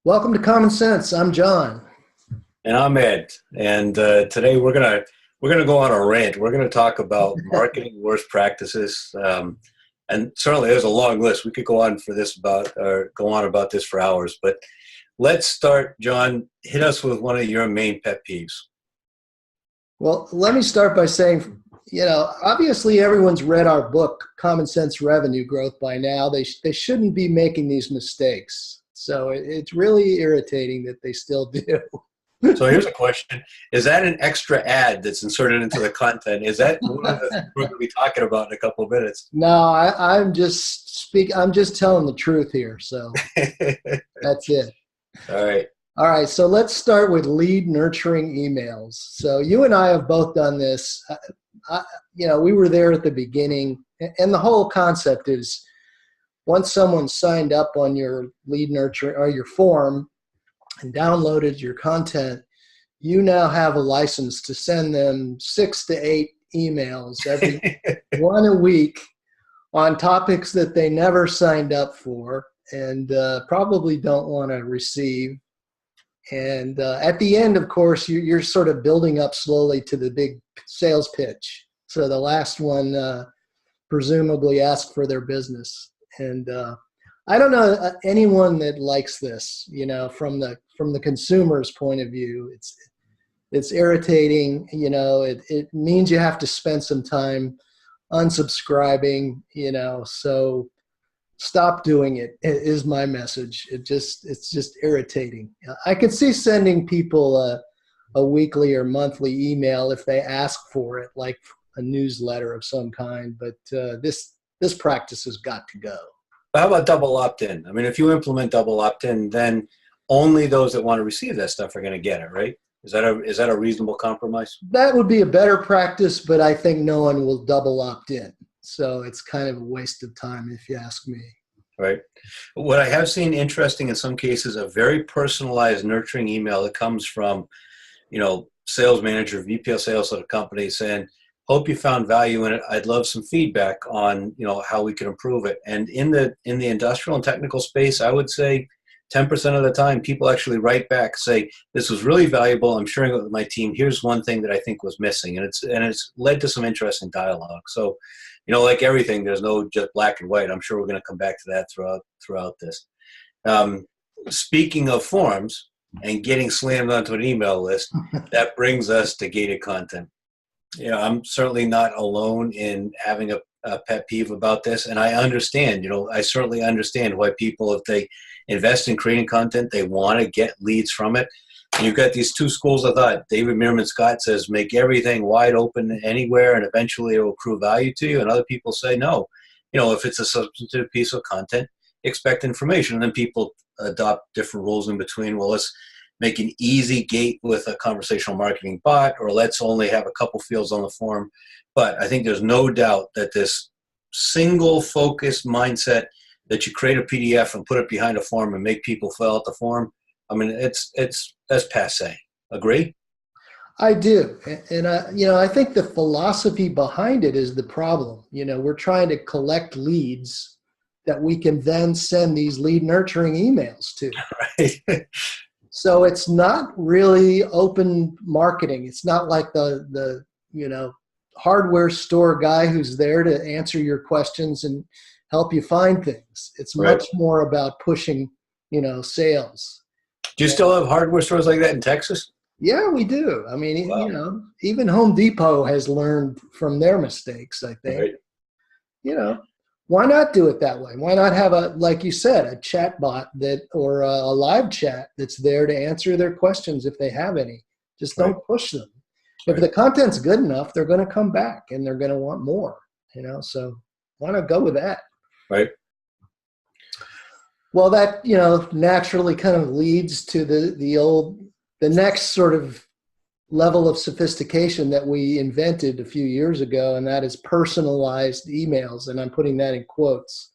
Welcome to Common Sense. I'm John. And I'm Ed. And today we're gonna go on a rant. We're gonna talk about marketing worst practices. And certainly there's a long list. We could go on about this for hours. But let's start, John. Hit us with one of your main pet peeves. Well, let me start by saying, obviously everyone's read our book, Common Sense Revenue Growth, by now. They shouldn't be making these mistakes. So it's really irritating that they still do. So here's a question. Is that an extra ad that's inserted into the content? Is that one of the things we're going to be talking about in a couple of minutes? No, I'm just telling the truth here. So that's it. All right. All right. So let's start with lead nurturing emails. So you and I have both done this. We were there at the beginning, and the whole concept is once someone signed up on your lead nurturing or your form and downloaded your content, you now have a license to send them 6 to 8 emails every one a week on topics that they never signed up for and probably don't want to receive. And at the end, of course, you're sort of building up slowly to the big sales pitch. So the last one presumably asked for their business. And I don't know anyone that likes this, from the consumer's point of view. It's irritating. It means you have to spend some time unsubscribing. So stop doing it is my message. It's just irritating. I could see sending people a weekly or monthly email if they ask for it, like a newsletter of some kind. But this practice has got to go. How about double opt-in? I mean, if you implement double opt-in, then only those that want to receive that stuff are going to get it, right? Is that a reasonable compromise? That would be a better practice, but I think no one will double opt-in. So it's kind of a waste of time if you ask me. Right. What I have seen interesting in some cases, a very personalized nurturing email that comes from, sales manager, VP of sales of a company saying, hope you found value in it. I'd love some feedback on, how we can improve it. And in the industrial and technical space, I would say 10% of the time, people actually write back, say, this was really valuable. I'm sharing it with my team. Here's one thing that I think was missing. And it's led to some interesting dialogue. So, like everything, there's no just black and white. I'm sure we're going to come back to that throughout this. Speaking of forms and getting slammed onto an email list, that brings us to gated content. I'm certainly not alone in having a pet peeve about this. And I understand, I certainly understand why people, if they invest in creating content, they want to get leads from it. And you've got these two schools of thought. David Meerman Scott says, make everything wide open anywhere and eventually it will accrue value to you. And other people say, no, if it's a substantive piece of content, expect information. And then people adopt different rules in between. Well, let's make an easy gate with a conversational marketing bot, or let's only have a couple fields on the form. But I think there's no doubt that this single focused mindset that you create a PDF and put it behind a form and make people fill out the form, I mean, that's passe. Agree? I do. And I think the philosophy behind it is the problem. We're trying to collect leads that we can then send these lead nurturing emails to. Right. So it's not really open marketing. It's not like the hardware store guy who's there to answer your questions and help you find things. It's much more about pushing, sales. Do you still have hardware stores like that in Texas? Yeah, we do. I mean, Wow. Even Home Depot has learned from their mistakes, I think. Right. Why not do it that way? Why not have like you said, a chat bot or a live chat that's there to answer their questions if they have any? Just don't push them. If the content's good enough, they're going to come back and they're going to want more, so why not go with that? Right. Well, that, naturally kind of leads to the next sort of level of sophistication that we invented a few years ago, and that is personalized emails, and I'm putting that in quotes.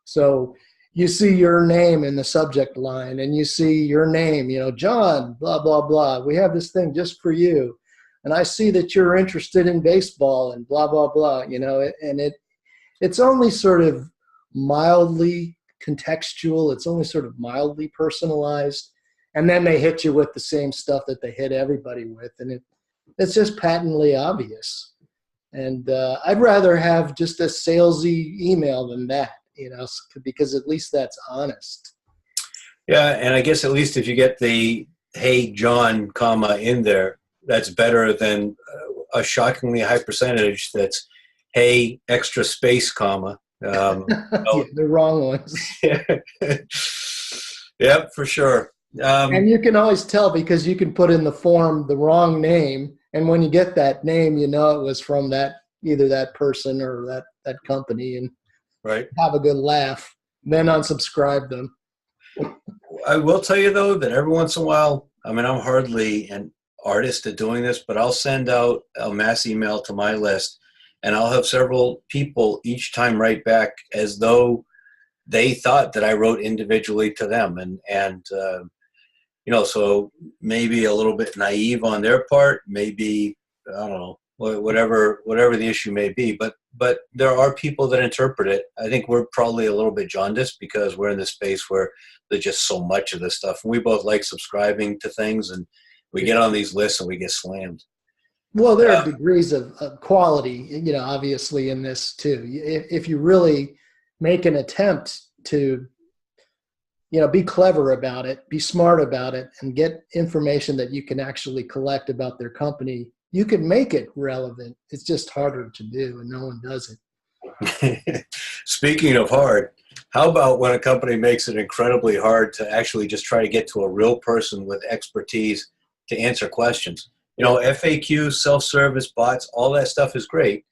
So you see your name in the subject line, and you see your name, John, blah, blah, blah. We have this thing just for you. And I see that you're interested in baseball and blah, blah, blah, and it's only sort of mildly contextual. It's only sort of mildly personalized. And then they hit you with the same stuff that they hit everybody with. And it's just patently obvious. And I'd rather have just a salesy email than that, because at least that's honest. Yeah, and I guess at least if you get the "Hey John," comma in there, that's better than a shockingly high percentage that's "Hey extra space," comma. Yeah, the wrong ones. Yep, for sure. And you can always tell because you can put in the form the wrong name, and when you get that name, it was from either that person or that company, and right. Have a good laugh. Then unsubscribe them. I will tell you though that every once in a while, I mean, I'm hardly an artist at doing this, but I'll send out a mass email to my list, and I'll have several people each time write back as though they thought that I wrote individually to them, and so maybe a little bit naive on their part, maybe I don't know, whatever the issue may be, but there are people that interpret it. I think we're probably a little bit jaundiced because we're in this space where there's just so much of this stuff. And we both like subscribing to things, and we get on these lists and we get slammed. Well, there are degrees of quality, obviously in this too. If you really make an attempt to, be clever about it, be smart about it, and get information that you can actually collect about their company, you can make it relevant. It's just harder to do, and no one does it. Speaking of hard, how about when a company makes it incredibly hard to actually just try to get to a real person with expertise to answer questions? FAQs, self-service, bots, all that stuff is great,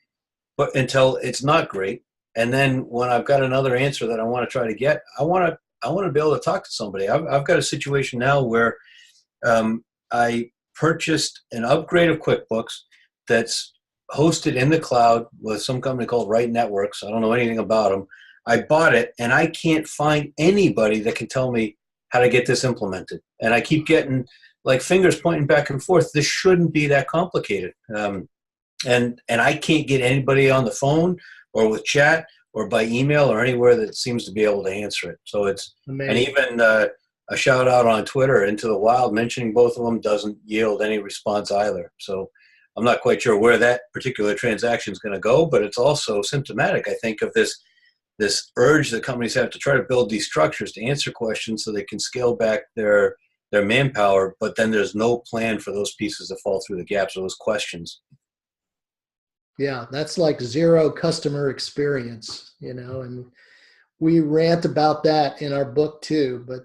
but until it's not great. And then when I've got another answer that I want to try to get, I want to be able to talk to somebody. I've got a situation now where I purchased an upgrade of QuickBooks that's hosted in the cloud with some company called Right Networks. I don't know anything about them. I bought it, and I can't find anybody that can tell me how to get this implemented. And I keep getting fingers pointing back and forth. This shouldn't be that complicated. And I can't get anybody on the phone or with chat or by email or anywhere that seems to be able to answer it. So it's amazing. And even a shout out on Twitter into the wild mentioning both of them doesn't yield any response either. So I'm not quite sure where that particular transaction is going to go, but it's also symptomatic, I think, of this urge that companies have to try to build these structures to answer questions so they can scale back their manpower, but then there's no plan for those pieces to fall through the gaps or those questions. Yeah, that's like zero customer experience, and we rant about that in our book too, but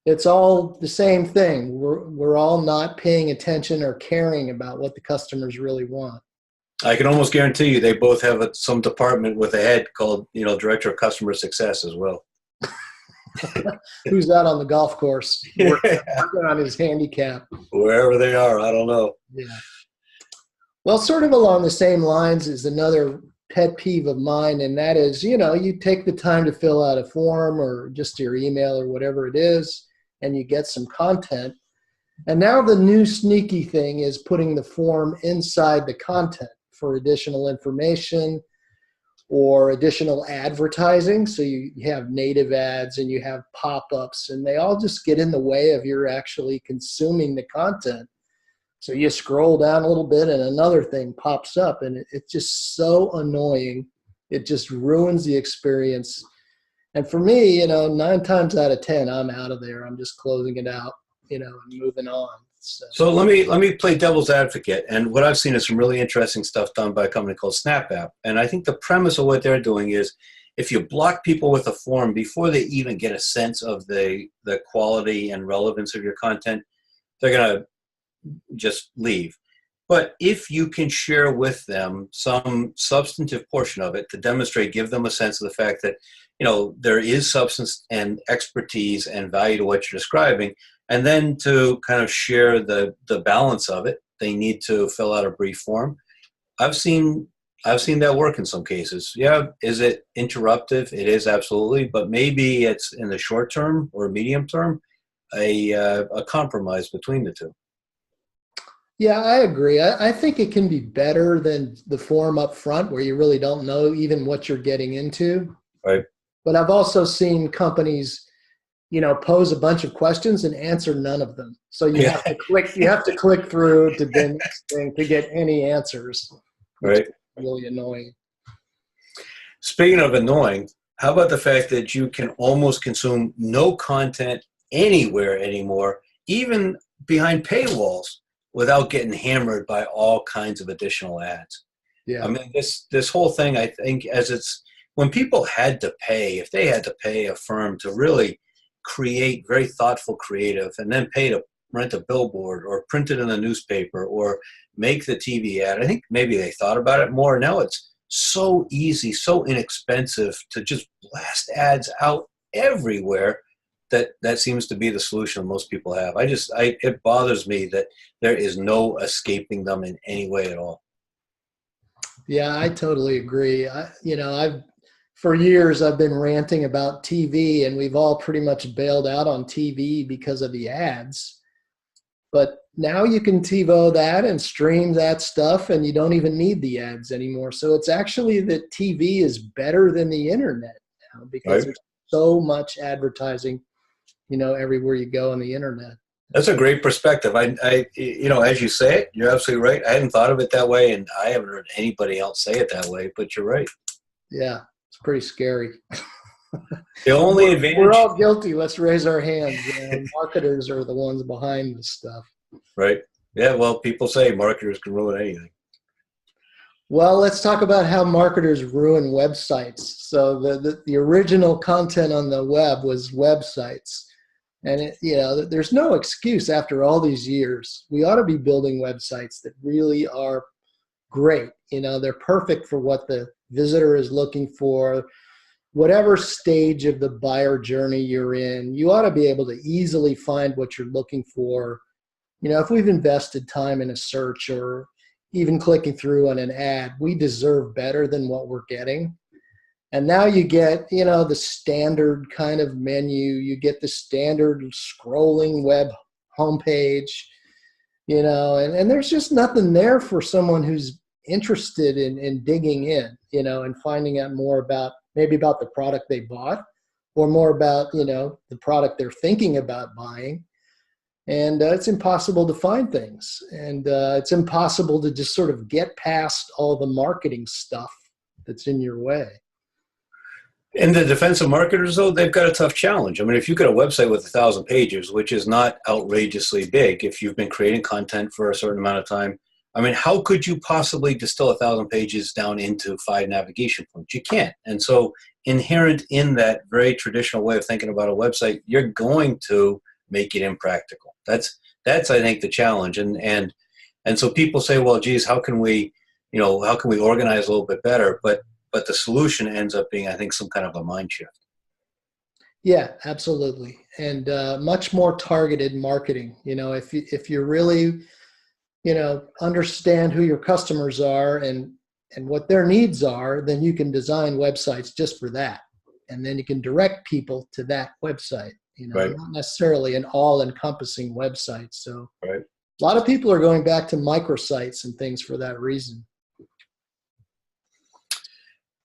it's all the same thing. We're all not paying attention or caring about what the customers really want. I can almost guarantee you they both have some department with a head called, Director of Customer Success as well. Who's out on the golf course working on his handicap? Wherever they are, I don't know. Yeah. Well, sort of along the same lines is another pet peeve of mine, and that is, you take the time to fill out a form or just your email or whatever it is, and you get some content. And now the new sneaky thing is putting the form inside the content for additional information or additional advertising. So you have native ads and you have pop-ups, and they all just get in the way of your actually consuming the content. So you scroll down a little bit and another thing pops up, and it's just so annoying. It just ruins the experience. And for me, 9 times out of 10, I'm out of there. I'm just closing it out, and moving on. So let me play devil's advocate. And what I've seen is some really interesting stuff done by a company called SnapApp. And I think the premise of what they're doing is if you block people with a form before they even get a sense of the quality and relevance of your content, they're going to just leave. But if you can share with them some substantive portion of it to demonstrate, give them a sense of the fact that, there is substance and expertise and value to what you're describing, and then to kind of share the balance of it, they need to fill out a brief form. I've seen that work in some cases. Yeah, is it interruptive? It is, absolutely, but maybe it's in the short term or medium term, a compromise between the two. Yeah, I agree. I think it can be better than the form up front where you really don't know even what you're getting into. Right. But I've also seen companies, pose a bunch of questions and answer none of them. So you Yeah. have to click through to the next thing to get any answers, which Right. is really annoying. Speaking of annoying, how about the fact that you can almost consume no content anywhere anymore, even behind paywalls, without getting hammered by all kinds of additional ads? I Yeah. mean, this whole thing, I think, when people had to pay, if they had to pay a firm to really create very thoughtful creative and then pay to rent a billboard or print it in the newspaper or make the TV ad, I think maybe they thought about it more. Now it's so easy, so inexpensive to just blast ads out everywhere that seems to be the solution most people have. It bothers me that there is no escaping them in any way at all. Yeah, I totally agree. For years I've been ranting about TV, and we've all pretty much bailed out on TV because of the ads. But now you can TiVo that and stream that stuff, and you don't even need the ads anymore. So it's actually that TV is better than the internet now because Right. there's so much advertising, everywhere you go on the internet. That's a great perspective. As you say it, you're absolutely right. I hadn't thought of it that way, and I haven't heard anybody else say it that way, but you're right. Yeah, it's pretty scary. The only advantage. We're all guilty. Let's raise our hands. Marketers are the ones behind this stuff. Right. Yeah, well, people say marketers can ruin anything. Well, let's talk about how marketers ruin websites. So the original content on the web was websites. And there's no excuse after all these years. We ought to be building websites that really are great. They're perfect for what the visitor is looking for. Whatever stage of the buyer journey you're in, you ought to be able to easily find what you're looking for. If we've invested time in a search or even clicking through on an ad, we deserve better than what we're getting. And now you get, the standard kind of menu, you get the standard scrolling web homepage, and there's just nothing there for someone who's interested in digging in, and finding out more about the product they bought or more about, the product they're thinking about buying. And it's impossible to find things. And it's impossible to just sort of get past all the marketing stuff that's in your way. In the defense of marketers, though, they've got a tough challenge. I mean, if you've got a website with 1,000 pages, which is not outrageously big, if you've been creating content for a certain amount of time, I mean, how could you possibly distill 1,000 pages down into 5 navigation points? You can't. And so inherent in that very traditional way of thinking about a website, you're going to make it impractical. That's I think the challenge. And so people say, well, geez, how can we organize a little bit better? But the solution ends up being, I think, some kind of a mind shift. Yeah, absolutely. And much more targeted marketing. If you really, understand who your customers are and what their needs are, then you can design websites just for that. And then you can direct people to that website, Right. Not necessarily an all-encompassing website. So Right. a lot of people are going back to microsites and things for that reason.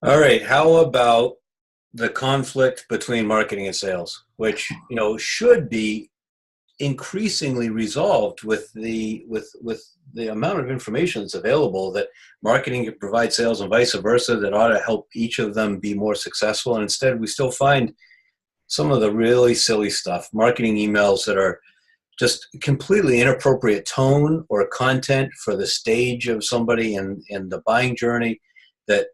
All right. How about the conflict between marketing and sales, which should be increasingly resolved with the amount of information that's available that marketing can provide sales and vice versa, that ought to help each of them be more successful. And instead, we still find some of the really silly stuff, marketing emails that are just completely inappropriate tone or content for the stage of somebody in the buying journey, that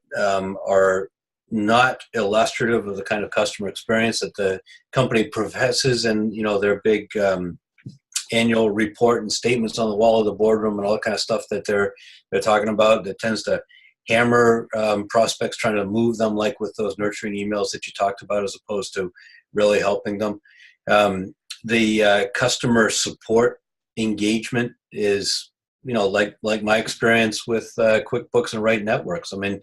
are not illustrative of the kind of customer experience that the company professes in, their big annual report and statements on the wall of the boardroom and all that kind of stuff that they're talking about, that tends to hammer prospects, trying to move them, like with those nurturing emails that you talked about, as opposed to really helping them. The customer support engagement is, like my experience with QuickBooks and Right Networks. I mean,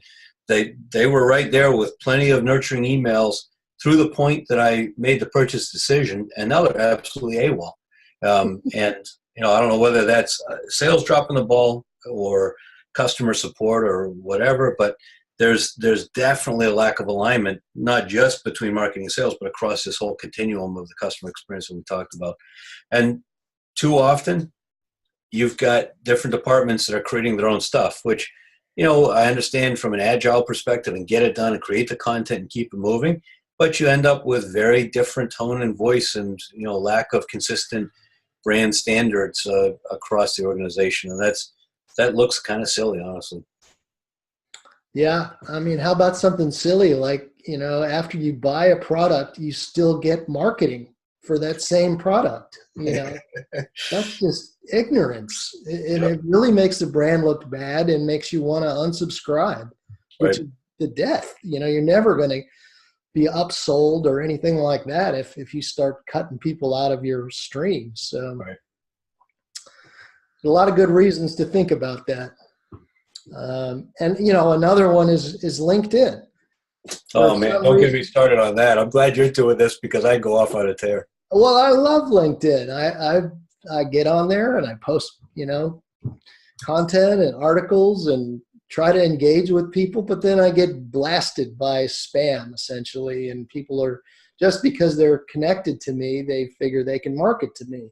they were right there with plenty of nurturing emails through the point that I made the purchase decision, and now they're absolutely AWOL. And I don't know whether that's sales dropping the ball or customer support or whatever, but there's definitely a lack of alignment, not just between marketing and sales, but across this whole continuum of the customer experience that we talked about. And too often, you've got different departments that are creating their own stuff, which, I understand from an agile perspective and get it done and create the content and keep it moving, but you end up with very different tone and voice and, lack of consistent brand standards across the organization. And that looks kind of silly, honestly. Yeah. I mean, how about something silly like, after you buy a product, you still get marketing for that same product, That's just ignorance. And Yep. it really makes the brand look bad and makes you want to unsubscribe, which Right. is the death. You're never going to be upsold or anything like that if you start cutting people out of your streams. So Right. a lot of good reasons to think about that. And another one is LinkedIn. For Oh man, some don't get reason, me started on that. I'm glad you're doing this because I go off on a tear. well, I love LinkedIn. I get on there and I post, content and articles and try to engage with people, but then I get blasted by spam essentially, and people are, just because they're connected to me, they figure they can market to me.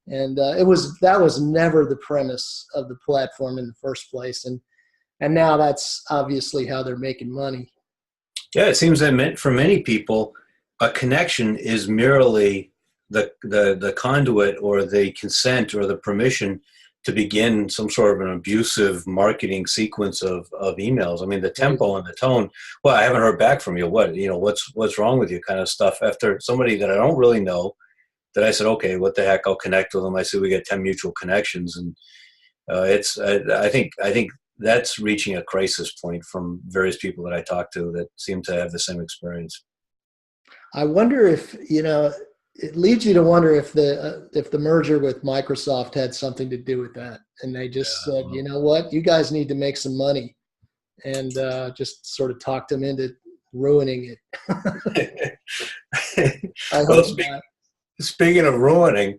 And that was never the premise of the platform in the first place, and now that's obviously how they're making money. Yeah, it seems that for many people, a connection is merely the conduit or the consent or the permission to begin some sort of an abusive marketing sequence of emails. I mean, the tempo and the tone. Well, I haven't heard back from you. What's wrong with you? Kind of stuff. After somebody that I don't really know, that I said, okay, what the heck? I'll connect with them. I see we get 10 mutual connections, and I think that's reaching a crisis point from various people that I talk to that seem to have the same experience. I wonder if, it leads you to wonder if the merger with Microsoft had something to do with that, and they just said, you know what, you guys need to make some money, and just sort of talked them into ruining it. I Well, hope not. speaking of ruining,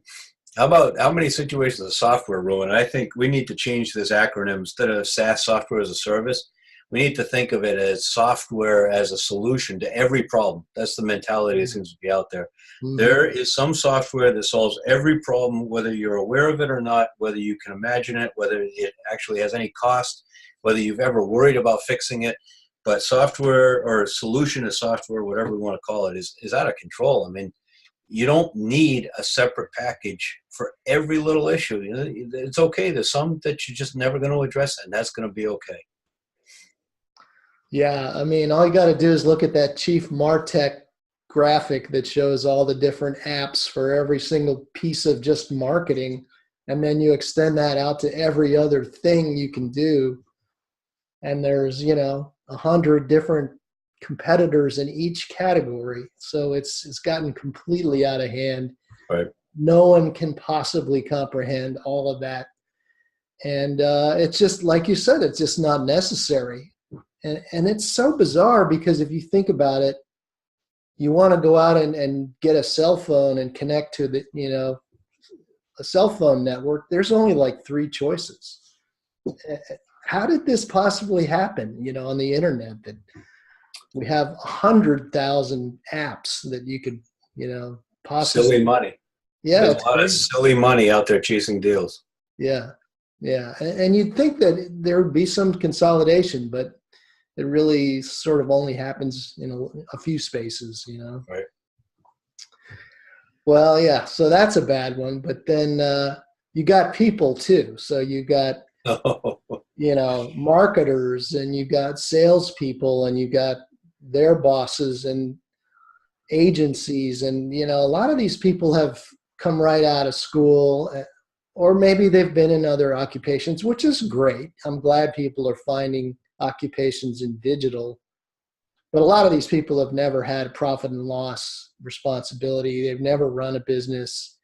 how many situations of software ruin? I think we need to change this acronym. Instead of SaaS, software as a service, we need to think of it as software as a solution to every problem. That's the mentality that seems to be out there. Mhm. There is some software that solves every problem, whether you're aware of it or not, whether you can imagine it, whether it actually has any cost, whether you've ever worried about fixing it. But software, or solution is software, whatever we want to call it, is out of control. I mean, you don't need a separate package for every little issue. It's okay. There's some that you're just never going to address, and that's going to be okay. Yeah, I mean, all you got to do is look at that Chief Martech graphic that shows all the different apps for every single piece of just marketing, and then you extend that out to every other thing you can do. And there's, 100 different competitors in each category. So it's gotten completely out of hand. Right. No one can possibly comprehend all of that. And it's just, like you said, it's just not necessary. And it's so bizarre because if you think about it, you want to go out and get a cell phone and connect to a cell phone network. There's only like 3 choices. How did this possibly happen, on the internet, that we have 100,000 apps that you could, possibly. Silly money. Yeah. There's a lot of silly money out there chasing deals. Yeah. Yeah. And you'd think that there would be some consolidation, but it really sort of only happens in a few spaces, Right. Well, yeah. So that's a bad one. But then you got people too. So you got, marketers, and you got salespeople, and you got their bosses and agencies. And, a lot of these people have come right out of school, or maybe they've been in other occupations, which is great. I'm glad people are finding occupations in digital. But a lot of these people have never had profit and loss responsibility. They've never run a business.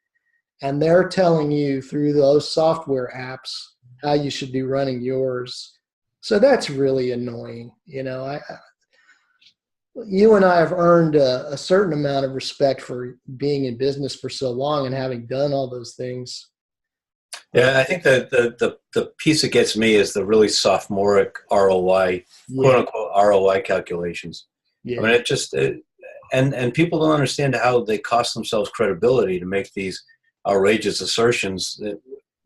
And they're telling you through those software apps how you should be running yours. So that's really annoying. You and I have earned a certain amount of respect for being in business for so long and having done all those things. Yeah, I think that the piece that gets me is the really sophomoric ROI, quote Yeah, unquote ROI calculations. I mean, yeah, it just and people don't understand how they cost themselves credibility to make these outrageous assertions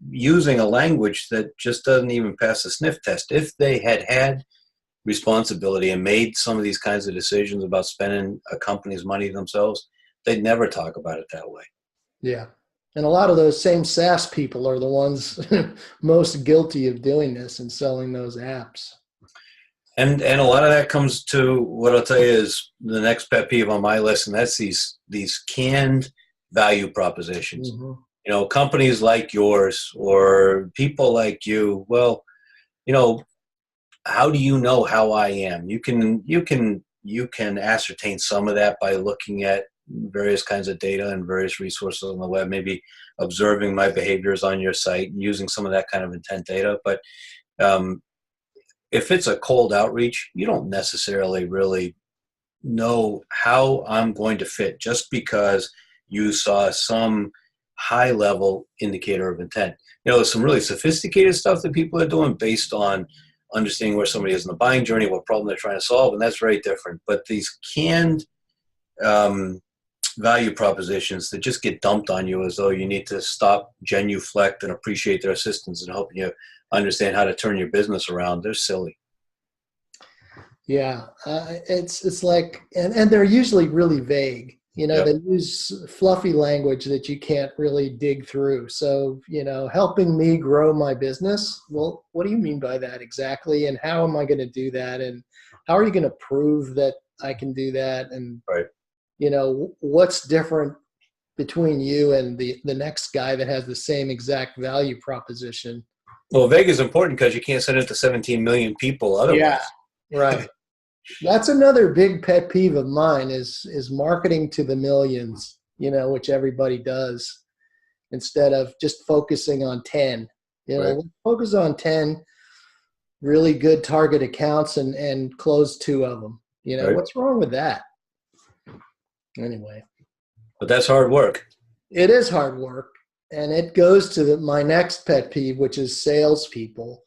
using a language that just doesn't even pass the sniff test. If they had responsibility and made some of these kinds of decisions about spending a company's money themselves, they'd never talk about it that way. yeah. And a lot of those same SaaS people are the ones most guilty of doing this and selling those apps. And a lot of that comes to what I'll tell you is the next pet peeve on my list, and that's these canned value propositions. Hmm. You know, companies like yours or people like you. Well, you know, how do you know how I am? You can ascertain some of that by looking at various kinds of data and various resources on the web, maybe observing my behaviors on your site and using some of that kind of intent data. But um, if it's a cold outreach, you don't necessarily really know how I'm going to fit just because you saw some high level indicator of intent. You know, there's some really sophisticated stuff that people are doing based on understanding where somebody is in the buying journey, what problem they're trying to solve, and that's very different. But these canned um, value propositions that just get dumped on you as though you need to stop, genuflect, and appreciate their assistance in helping you understand how to turn your business around, they're silly. Yeah, it's like, and they're usually really vague. You know, Yep. they use fluffy language that you can't really dig through. So, helping me grow my business. Well, what do you mean by that exactly? And how am I going to do that? And how are you going to prove that I can do that? And, Right. what's different between you and the next guy that has the same exact value proposition? Well, Vega's important because you can't send it to 17 million people Yeah, otherwise. right. That's another big pet peeve of mine is marketing to the millions, which everybody does instead of just focusing on 10. Right. Let's focus on 10 really good target accounts and close two of them. Right. What's wrong with that? Anyway, But that's hard work. it is hard work. And it goes to my next pet peeve, which is salespeople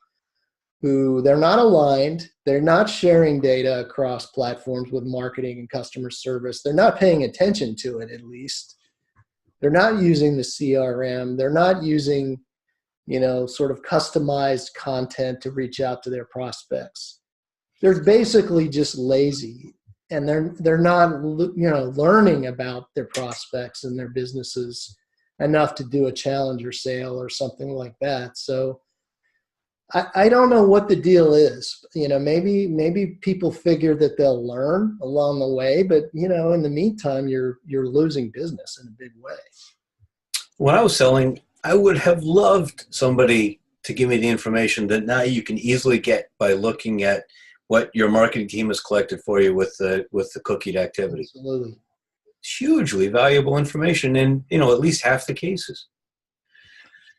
who they're not aligned. They're not sharing data across platforms with marketing and customer service. They're not paying attention to it, at least. They're not using the CRM. They're not using, sort of customized content to reach out to their prospects. They're basically just lazy, and they're not, learning about their prospects and their businesses enough to do a challenger sale or something like that. So I don't know what the deal is. Maybe people figure that they'll learn along the way, but in the meantime, you're losing business in a big way. When I was selling, I would have loved somebody to give me the information that now you can easily get by looking at what your marketing team has collected for you with the cookied activity. Absolutely. It's hugely valuable information in at least half the cases.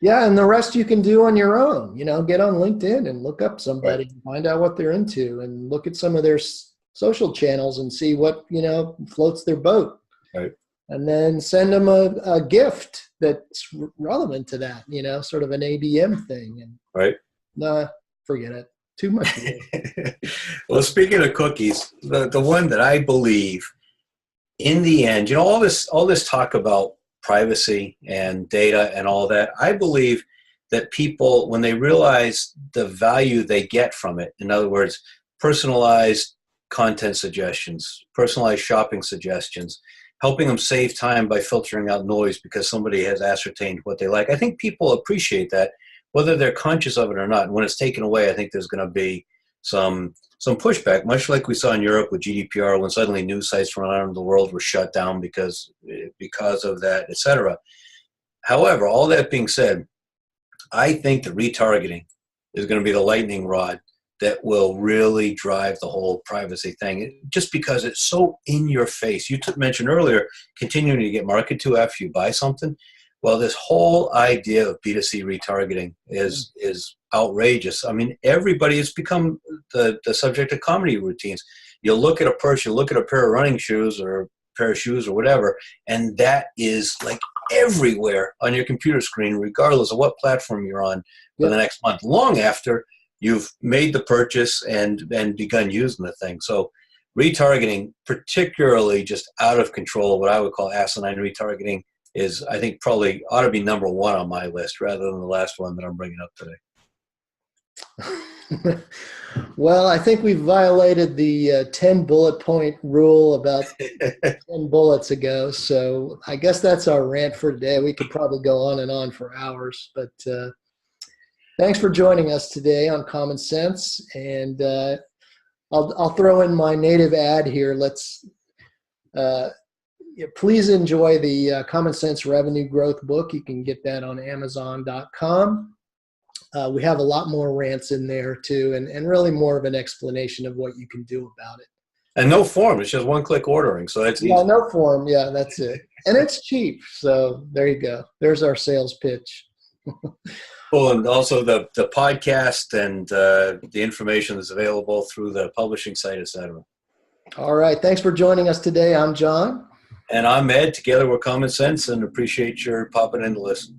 Yeah, and the rest you can do on your own. Get on LinkedIn and look up somebody, Right. and find out what they're into, and look at some of their social channels and see what floats their boat. Right. And then send them a gift that's relevant to that. Sort of an ABM thing. And Right. nah, forget it. Too much. Well, speaking of cookies, the one that I believe in the end, all this talk about privacy and data and all that, I believe that people, when they realize the value they get from it, in other words, personalized content suggestions, personalized shopping suggestions, helping them save time by filtering out noise because somebody has ascertained what they like. I think people appreciate that, whether they're conscious of it or not. And when it's taken away, I think there's going to be some pushback, much like we saw in Europe with GDPR, when suddenly news sites from around the world were shut down because of that, etc. However, all that being said, I think the retargeting is going to be the lightning rod that will really drive the whole privacy thing, just because it's so in your face. You mentioned earlier continuing to get marketed to after you buy something. Well, this whole idea of B2C retargeting is outrageous. I mean, everybody has become the subject of comedy routines. You look at a purse, you look at a pair of running shoes or a pair of shoes or whatever, and that is like everywhere on your computer screen, regardless of what platform you're on for Yep. the next month, long after you've made the purchase and begun using the thing. So retargeting, particularly just out of control, what I would call asinine retargeting, is, I think, probably ought to be number one on my list rather than the last one that I'm bringing up today. Well, I think we violated the 10 bullet point rule about 10 bullets ago. So I guess that's our rant for today. We could probably go on and on for hours, but thanks for joining us today on Common Sense. And I'll throw in my native ad here. Let's please enjoy the Common Sense Revenue Growth book. You can get that on Amazon.com. We have a lot more rants in there too, and really more of an explanation of what you can do about it. And no form. It's just one-click ordering, so that's easy. Yeah, no form. Yeah, that's it. And it's cheap. So there you go. There's our sales pitch. Well, and also the podcast and the information is available through the publishing site, etc. All right. Thanks for joining us today. I'm John. And I'm Ed. Together we're Common Sense, and appreciate your popping in to listen.